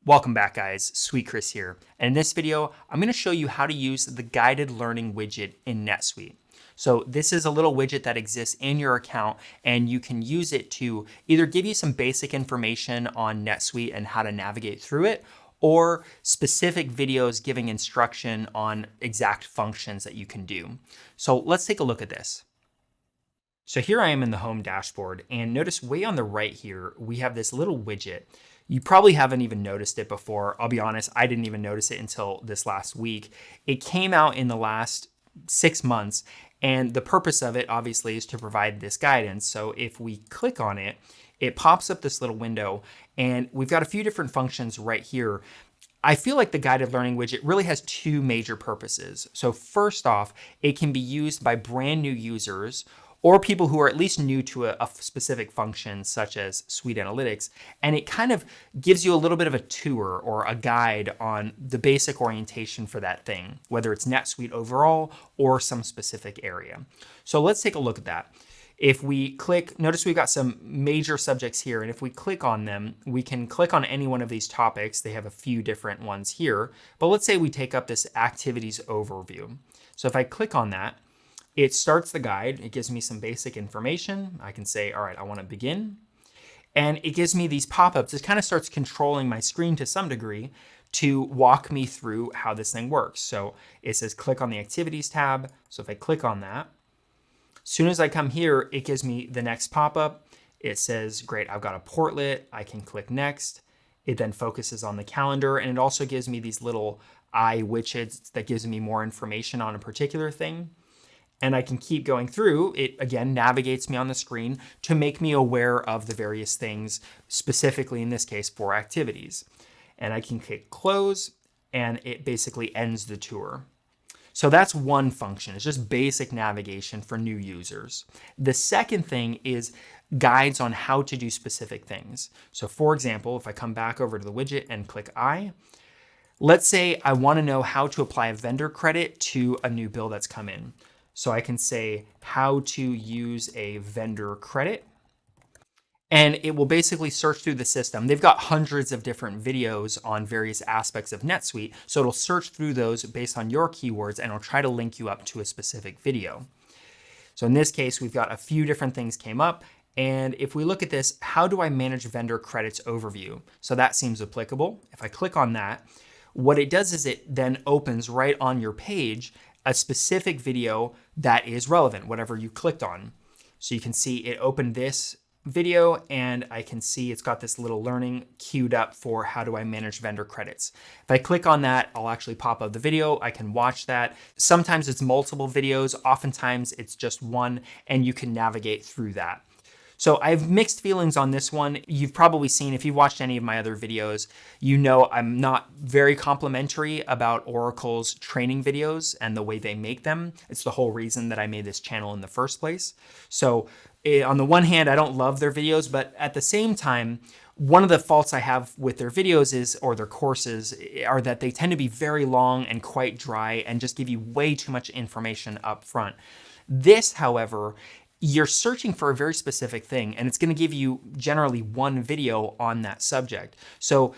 Welcome back, guys. Sweet Chris here. And in this video, I'm going to show you how to use the guided learning widget in NetSuite. So this is a little widget that exists in your account, and you can use it to either give you some basic information on NetSuite and how to navigate through it, or specific videos giving instruction on exact functions that you can do. So let's take a look at this. So here I am in the home dashboard, and notice way on the right here, we have this little widget. You probably haven't even noticed it before. I'll be honest, I didn't even notice it until this last week. It came out in the last 6 months, and the purpose of it obviously is to provide this guidance. So if we click on it, it pops up this little window, and we've got a few different functions right here. I feel like the guided learning widget really has two major purposes. So first off, it can be used by brand new users or people who are at least new to a specific function such as Suite Analytics, and it kind of gives you a little bit of a tour or a guide on the basic orientation for that thing, whether it's NetSuite overall or some specific area. So let's take a look at that. If we click, notice we've got some major subjects here, and if we click on them, we can click on any one of these topics. They have a few different ones here, but let's say we take up this activities overview. So if I click on that, it starts the guide. It gives me some basic information. I can say, all right, I want to begin. And it gives me these pop-ups. It kind of starts controlling my screen to some degree to walk me through how this thing works. So it says click on the activities tab. So if I click on that, as soon as I come here, it gives me the next pop-up. It says, great, I've got a portlet. I can click next. It then focuses on the calendar, and it also gives me these little eye widgets that gives me more information on a particular thing. And I can keep going through. It, again, navigates me on the screen to make me aware of the various things, specifically in this case for activities. And I can click close, and it basically ends the tour. So that's one function. It's just basic navigation for new users. The second thing is guides on how to do specific things. So for example, if I come back over to the widget and click I, let's say I want to know how to apply a vendor credit to a new bill that's come in. So I can say how to use a vendor credit, and it will basically search through the system. They've got hundreds of different videos on various aspects of NetSuite, so it'll search through those based on your keywords, and it'll try to link you up to a specific video. So in this case, we've got a few different things came up, and if we look at this, how do I manage vendor credits overview? So that seems applicable. If I click on that, what it does is it then opens right on your page a specific video that is relevant, whatever you clicked on. So you can see it opened this video, and I can see it's got this little learning queued up for how do I manage vendor credits. If I click on that, I'll actually pop up the video. I can watch that. Sometimes it's multiple videos. Oftentimes it's just one, and you can navigate through that. So I have mixed feelings on this one. You've probably seen, if you've watched any of my other videos, you know I'm not very complimentary about Oracle's training videos and the way they make them. It's the whole reason that I made this channel in the first place. So on the one hand, I don't love their videos, but at the same time, one of the faults I have with their videos is, or their courses, are that they tend to be very long and quite dry and just give you way too much information up front. This, however, you're searching for a very specific thing, and it's going to give you generally one video on that subject. So,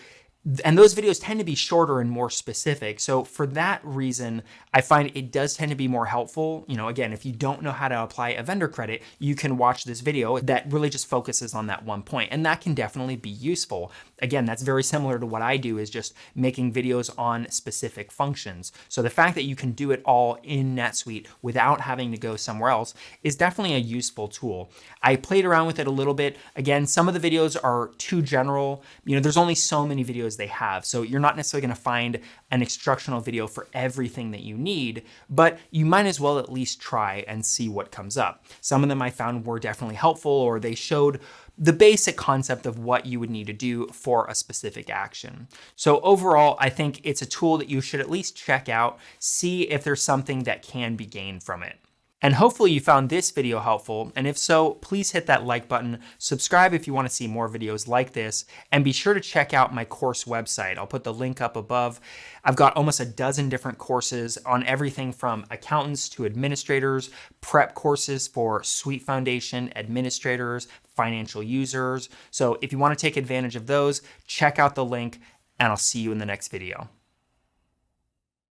and those videos tend to be shorter and more specific. So for that reason, I find it does tend to be more helpful. You know, again, if you don't know how to apply a vendor credit, you can watch this video that really just focuses on that one point, and that can definitely be useful. Again, that's very similar to what I do, is just making videos on specific functions. So the fact that you can do it all in NetSuite without having to go somewhere else is definitely a useful tool. I played around with it a little bit. Again, some of the videos are too general. You know, there's only so many videos they have, so you're not necessarily going to find an instructional video for everything that you need, but you might as well at least try and see what comes up. Some of them I found were definitely helpful, or they showed the basic concept of what you would need to do for a specific action. So overall, I think it's a tool that you should at least check out, see if there's something that can be gained from it. And hopefully you found this video helpful, and if so, please hit that like button, subscribe if you want to see more videos like this, and be sure to check out my course website. I'll put the link up above. I've got almost a dozen different courses on everything from accountants to administrators, prep courses for Suite Foundation, administrators, financial users. So if you want to take advantage of those, check out the link and I'll see you in the next video.